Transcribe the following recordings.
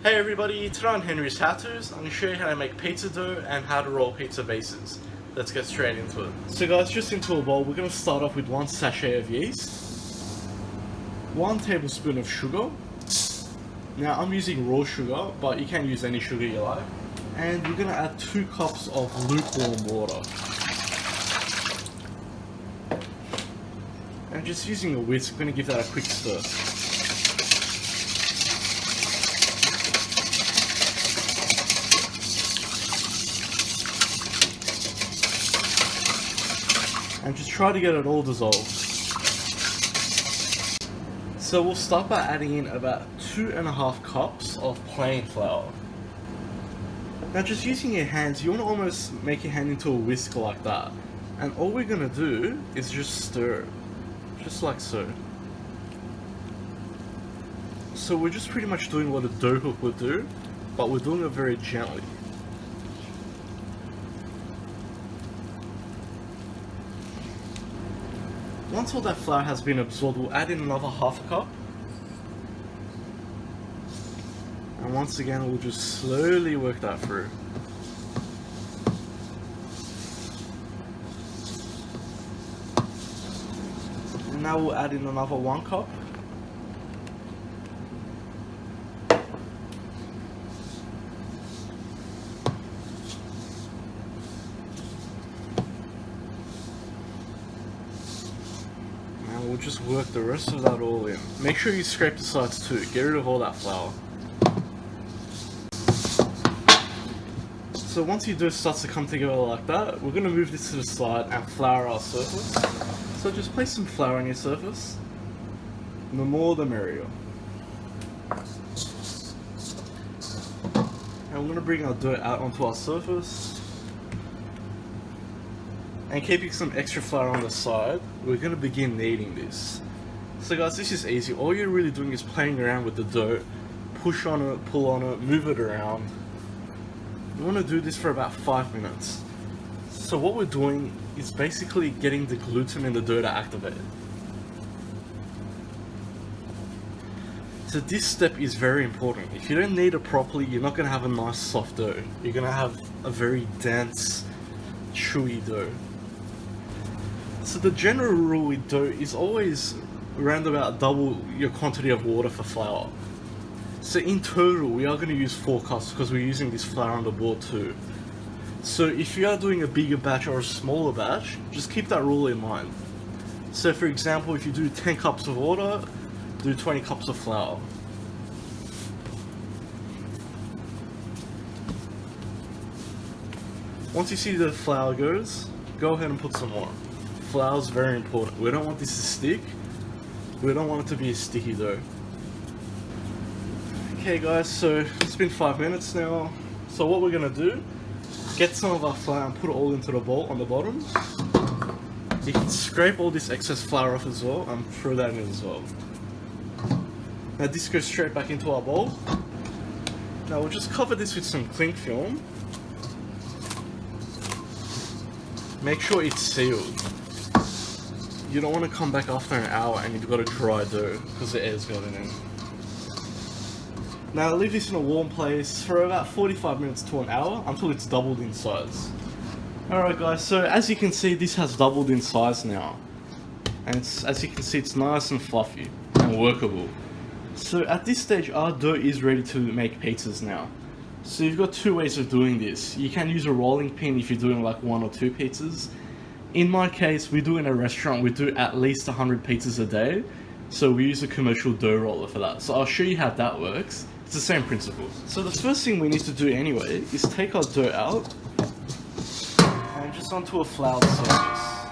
Hey everybody, today on Henry's HowTos, I'm going to show you how to make pizza dough and how to roll pizza bases. Let's get straight into it. So guys, just into a bowl, we're going to start off with 1 sachet of yeast, 1 tablespoon of sugar. Now I'm using raw sugar, but you can use any sugar you like. And we're going to add 2 cups of lukewarm water. And just using a whisk, we're going to give that a quick stir. And just try to get it all dissolved. So we'll start by adding in about 2.5 cups of plain flour. Now just using your hands, you want to almost make your hand into a whisk like that. And all we're going to do is just stir, just like so. So we're just pretty much doing what a dough hook would do, but we're doing it very gently. Once all that flour has been absorbed, we'll add in another 1/2 cup. And once again, we'll just slowly work that through. And now we'll add in another 1 cup. We'll just work the rest of that all in. Make sure you scrape the sides too, get rid of all that flour. So once your dough starts to come together like that, we're going to move this to the side and flour our surface. So just place some flour on your surface. The more the merrier. And we're going to bring our dough out onto our surface. And keeping some extra flour on the side, we're going to begin kneading this. So guys, this is easy. All you're really doing is playing around with the dough. Push on it, pull on it, move it around. You want to do this for about 5 minutes. So what we're doing is basically getting the gluten in the dough to activate. So this step is very important. If you don't knead it properly, you're not going to have a nice soft dough. You're going to have a very dense, chewy dough. So the general rule with dough is always around about double your quantity of water for flour. So in total we are going to use 4 cups because we're using this flour on the board too. So if you are doing a bigger batch or a smaller batch, just keep that rule in mind. So for example, if you do 10 cups of water, do 20 cups of flour. Once you see the flour goes, go ahead and put some more. Flour is very important. We don't want this to stick. We don't want it to be a sticky dough. Okay guys, so it's been 5 minutes now. So what we're going to do, get some of our flour and put it all into the bowl on the bottom. You can scrape all this excess flour off as well and throw that in as well. Now this goes straight back into our bowl. Now we'll just cover this with some cling film. Make sure it's sealed. You don't want to come back after an hour and you've got a dry dough because the air's gotten in. Now leave this in a warm place for about 45 minutes to an hour until it's doubled in size. Alright guys, so as you can see, this has doubled in size now. And as you can see, it's nice and fluffy and workable. So at this stage, our dough is ready to make pizzas now. So you've got 2 ways of doing this. You can use a rolling pin if you're doing like 1 or 2 pizzas. In my case, we do in a restaurant, we do at least 100 pizzas a day. So we use a commercial dough roller for that. So I'll show you how that works. It's the same principle. So the first thing we need to do anyway is take our dough out and just onto a floured surface.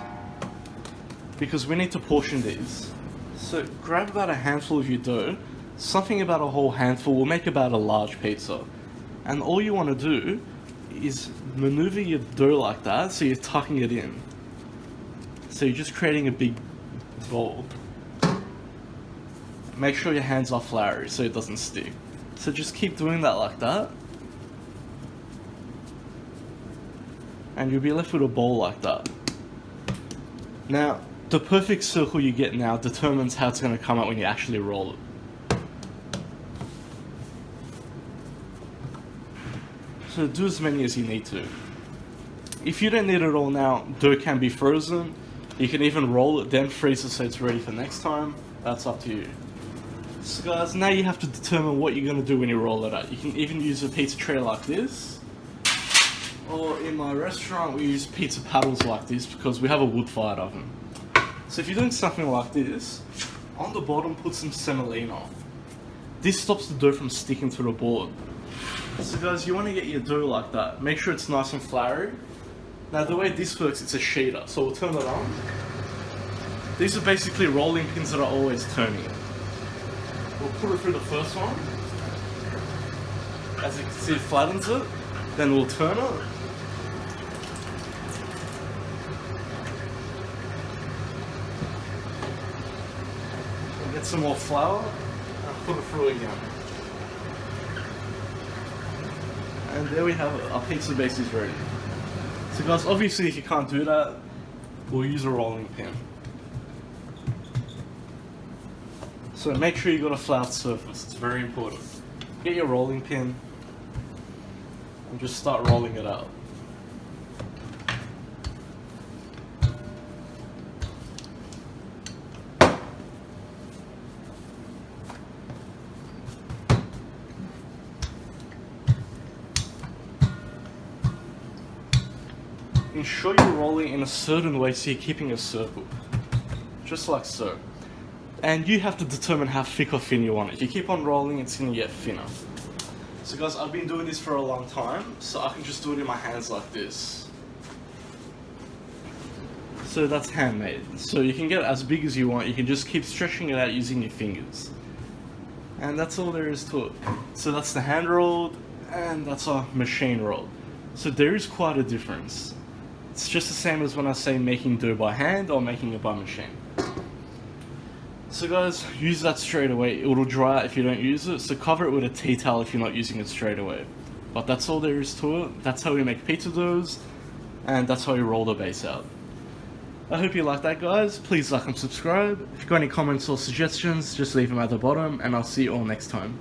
Because we need to portion these. So grab about a handful of your dough. Something about a whole handful will make about a large pizza. And all you want to do is maneuver your dough like that, so you're tucking it in. So you're just creating a big bowl. Make sure your hands are floury so it doesn't stick. So just keep doing that like that. And you'll be left with a bowl like that. Now, the perfect circle you get now determines how it's going to come out when you actually roll it. So do as many as you need to. If you don't need it all now, dough can be frozen. You can even roll it, then freeze it so it's ready for next time. That's up to you. So guys, now you have to determine what you're going to do when you roll it out. You can even use a pizza tray like this. Or in my restaurant we use pizza paddles like this because we have a wood-fired oven. So if you're doing something like this, on the bottom put some semolina. This stops the dough from sticking to the board. So guys, you want to get your dough like that. Make sure it's nice and floury. Now the way this works, it's a sheeter, so we'll turn it on. These are basically rolling pins that are always turning. We'll put it through the first one. As you can see, it flattens it. Then we'll turn it. We'll get some more flour and put it through again. And there we have it, our pizza base is ready. So guys, obviously if you can't do that, we'll use a rolling pin. So make sure you got a flat surface, it's very important. Get your rolling pin and just start rolling it out. Ensure you're rolling in a certain way so you're keeping a circle. Just like so. And you have to determine how thick or thin you want it. If you keep on rolling, it's going to get thinner. So guys, I've been doing this for a long time, so I can just do it in my hands like this. So that's handmade. So you can get it as big as you want, you can just keep stretching it out using your fingers. And that's all there is to it. So that's the hand rolled, and that's our machine rolled. So there is quite a difference. It's just the same as when I say making dough by hand or making it by machine. So guys, use that straight away. It will dry out if you don't use it, so cover it with a tea towel if you're not using it straight away. But that's all there is to it. That's how we make pizza doughs, and that's how we roll the base out. I hope you like that, guys. Please like and subscribe. If you've got any comments or suggestions, just leave them at the bottom, and I'll see you all next time.